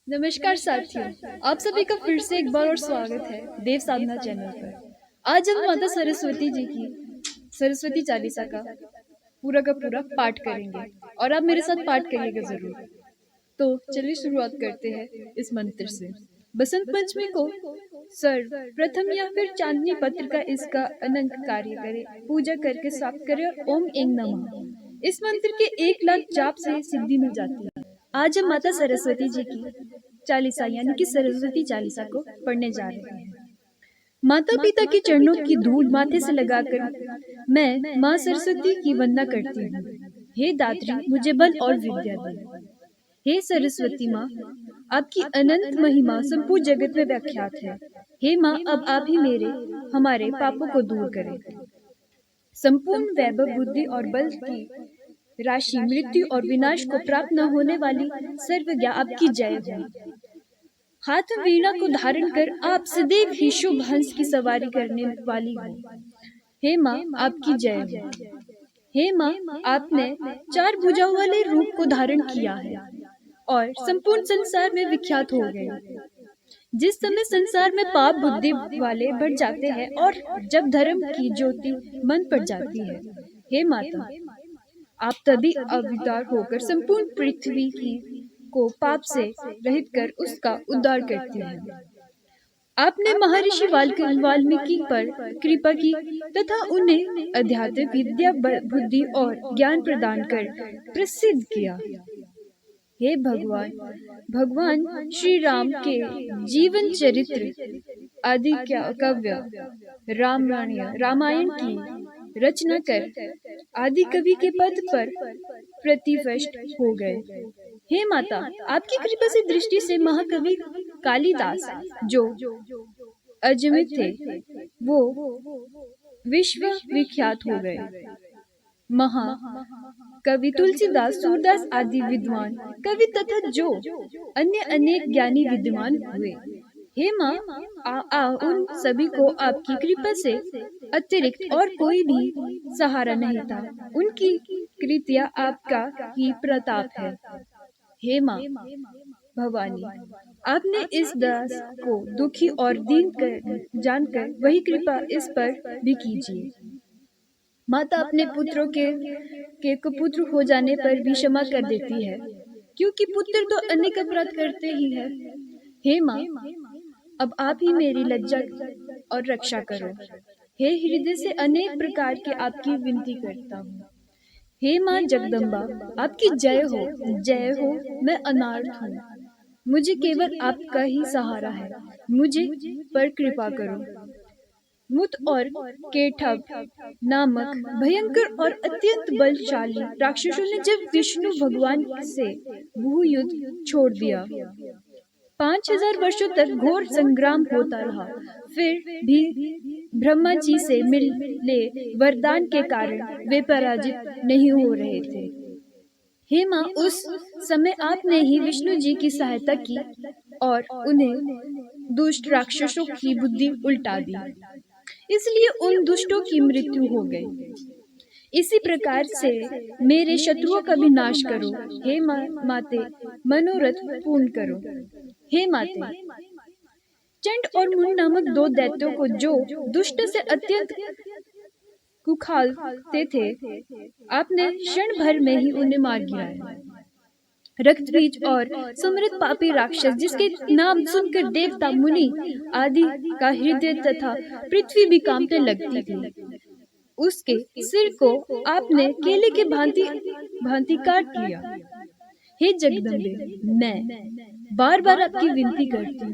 नमस्कार साथियों, आप सभी का फिर से एक बार और स्वागत है देव साधना चैनल पर। आज हम माता सरस्वती जी की सरस्वती चालीसा का पूरा पाठ करेंगे और आप मेरे साथ पाठ करिएगा जरूर। तो चलिए शुरुआत करते हैं इस मंत्र से। बसंत पंचमी को सर्वप्रथम या फिर चांदनी पत्र का इसका अनंत कार्य करे, पूजा करके साफ करे और ओम ऐं नमः इस मंत्र के 1 लाख जाप से सिद्धि मिल जाती है। आज हम माता सरस्वती जी की चालीसा यानी कि सरस्वती चालीसा को पढ़ने जा रहे हैं। माता पिता के चरणों की धूल माथे से लगाकर मैं माँ सरस्वती की वंदना करती हूँ। हे दात्री, मुझे बल और विद्या दे। हे सरस्वती माँ, आपकी अनंत महिमा संपूर्ण जगत में व्याख्यात है। हे माँ, अब आप ही हमारे पापों को दूर करें। संपूर्ण वैभव, बुद्धि और बल की राशि, मृत्यु और विनाश को प्राप्त न होने वाली सर्वज्ञा आपकी जय हो। हाथ में वीणा को धारण कर आप सदैव ही शुभ हंस की सवारी करने वाली हो। हे माँ, आपकी जय हो। हे माँ, आपने 4 भुजाओं वाले रूप को धारण किया है और संपूर्ण संसार में विख्यात हो गए। जिस समय संसार में पाप बुद्धि वाले बढ़ जाते हैं और जब धर्म की ज्योति मन पड़ जाती है, हे माता, आप तभी अवतार होकर संपूर्ण पृथ्वी की को पाप से रहित कर उसका उद्धार करती है। आपने महर्षि वाल्मीकि पर कृपा की तथा उन्हें अध्यात्म विद्या, बुद्धि और ज्ञान प्रदान कर प्रसिद्ध किया। हे भगवान, भगवान श्री राम के जीवन चरित्र आदि काव्य रामायण की रचना कर आदि कवि के पद पर प्रतिष्ठित हो गए। हे माता, आपकी कृपा से दृष्टि से महाकवि कालिदास जो अजमित थे वो विश्व विख्यात हो गए। महा कवि तुलसीदास, सूरदास आदि विद्वान कवि तथा जो अन्य अनेक ज्ञानी विद्वान हुए। हे माँ, उन सभी को आपकी कृपा से अतिरिक्त और कोई भी सहारा नहीं था। उनकी कृतियाँ आपका ही प्रताप है। हे माँ भवानी, आपने इस दास को दुखी और दीन जानकर वही कृपा इस पर भी कीजिए। माता अपने पुत्रों के कुपुत्र हो जाने पर भी क्षमा कर देती है, क्योंकि पुत्र तो अनेक अपराध करते ही है। हे माँ, अब आप ही मेरी लज्जा और रक्षा करो। हे हृदय से अनेक प्रकार के आपकी विनती करता हूँ। हे माँ जगदम्बा, आपकी जय हो। मैं अनाथ हूँ, मुझे केवल आपका ही सहारा है। मुझे पर कृपा करो। मुत और केठव नामक भयंकर और अत्यंत बलशाली राक्षसों ने जब विष्णु भगवान से युद्ध छोड़ दिया, 5000 वर्षों तक घोर संग्राम होता रहा। फिर भी ब्रह्मा जी से मिले वरदान के कारण वे पराजित नहीं हो रहे थे। हे माँ, उस समय आपने ही विष्णु जी की सहायता की और उन्हें दुष्ट राक्षसों की बुद्धि उल्टा दी, इसलिए उन दुष्टों की मृत्यु हो गई। इसी प्रकार से मेरे शत्रुओं का भी नाश करो। हे माते, मनोरथ पूर्ण करो। हे माते, चंड और मुंड नामक 2 दैत्यों को जो दुष्ट से अत्यंत कुखालते थे, आपने क्षण भर में ही उन्हें मार गिराया। रक्तबीज और समृद्ध पापी राक्षस, जिसके नाम सुनकर देवता, मुनि आदि का हृदय तथा पृथ्वी भी कांपने लगती थी, उसके सिर को आपने केले के भांति काट लिया। हे जगदम्बे, मैं बार बार आपकी विनती करती हूँ।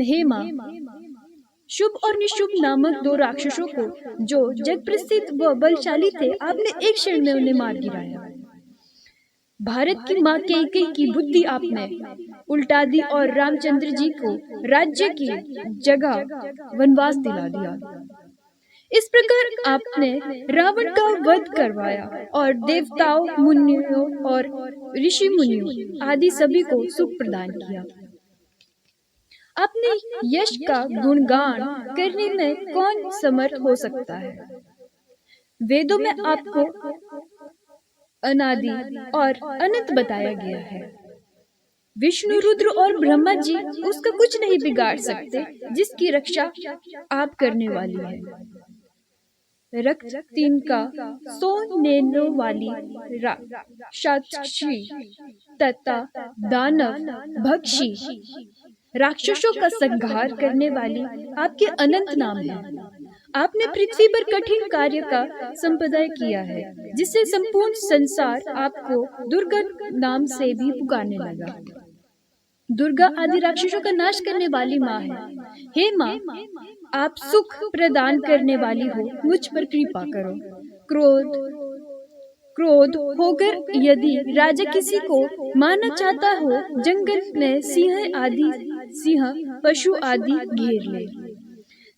हे माँ, शुभ और निशुभ नामक 2 राक्षसों को जो जग प्रसिद्ध व बलशाली थे, आपने एक क्षण में उन्हें मार गिराया। भारत की माँ कैकेयी की बुद्धि आपने उल्टा दी और रामचंद्र जी को राज्य की जगह वनवास दिला दिया। इस प्रकार आपने रावण का वध करवाया और देवताओं, मुनियों और ऋषि मुनियों आदि सभी को सुख प्रदान किया। अपने यश का गुणगान करने में कौन समर्थ हो सकता है? वेदों में आपको अनादि और अनंत बताया गया है। विष्णु, रुद्र और ब्रह्मा जी उसका कुछ नहीं बिगाड़ सकते, जिसकी रक्षा आप करने वाली है। रक्त तिनका 100 नैनों वाली राक्षसी तथा दानव भक्षी राक्षसों का संहार करने वाली आपके अनंत नाम है। आपने पृथ्वी पर कठिन कार्य का संपादन किया है, जिससे संपूर्ण संसार आपको दुर्गा नाम से भी पुकारने लगा। दुर्गा आदि राक्षसों का नाश करने वाली माँ है। हे माँ, आप सुख प्रदान करने वाली हो, मुझ पर कृपा करो। क्रोध होकर यदि राजा किसी को मारना चाहता हो, जंगल में सिंह पशु आदि घेर ले।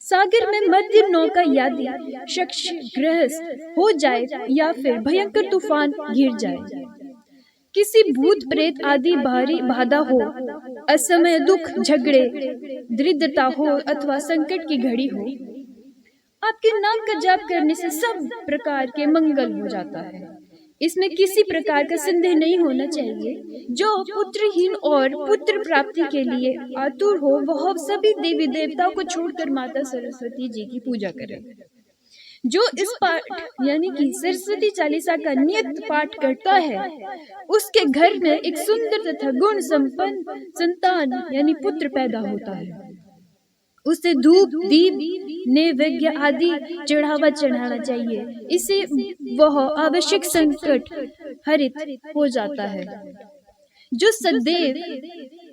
सागर में मध्यम नौका यदि क्षतिग्रस्त हो जाए या फिर भयंकर तूफान घिर जाए, किसी भूत प्रेत आदि भारी बाधा हो, असमय दुख, झगड़े, दरिद्रता हो अथवा संकट की घड़ी हो, आपके नाम का जाप करने से सब प्रकार के मंगल हो जाता है। इसमें किसी प्रकार का संदेह नहीं होना चाहिए। जो पुत्रहीन और पुत्र प्राप्ति के लिए आतुर हो, वह सभी देवी देवताओं को छोड़कर माता सरस्वती जी की पूजा करे। जो इस पाठ यानी कि सरस्वती चालीसा का नियत पाठ करता है, उसके घर में एक सुंदर तथा गुण संपन्न संतान यानी पुत्र पैदा होता है। उसे धूप, दीप, नैवेद्य आदि चढ़ाना चाहिए। इससे वह आवश्यक संकट हरित हो जाता है। जो सदैव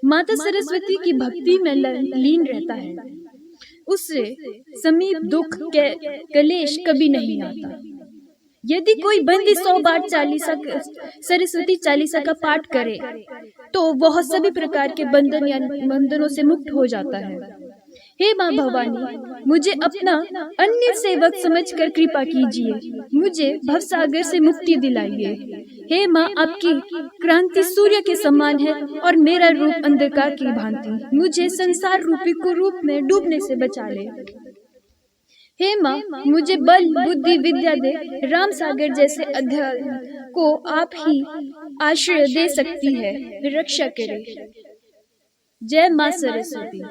माता सरस्वती की भक्ति में लीन रहता है, उससे समीप दुख के कलेश कभी नहीं आता। यदि कोई बंदी 100 बार सरस्वती चालीसा का पाठ करे, तो वह सभी प्रकार के बंधनों से मुक्त हो जाता है। हे माँ भवानी, मुझे अपना अन्य सेवक समझकर कृपा कीजिए, मुझे भवसागर से मुक्ति दिलाइए। हे माँ, आपकी क्रांति सूर्य के समान है और मेरा रूप अंधकार की भांति मुझे संसार रूपी कुरूप में डूबने से बचा ले। हे माँ, मुझे बल, बुद्धि, विद्या दे। राम सागर जैसे अध्याय को आप ही आश्रय दे सकती है, रक्षा करे। जय माँ सरस्वती।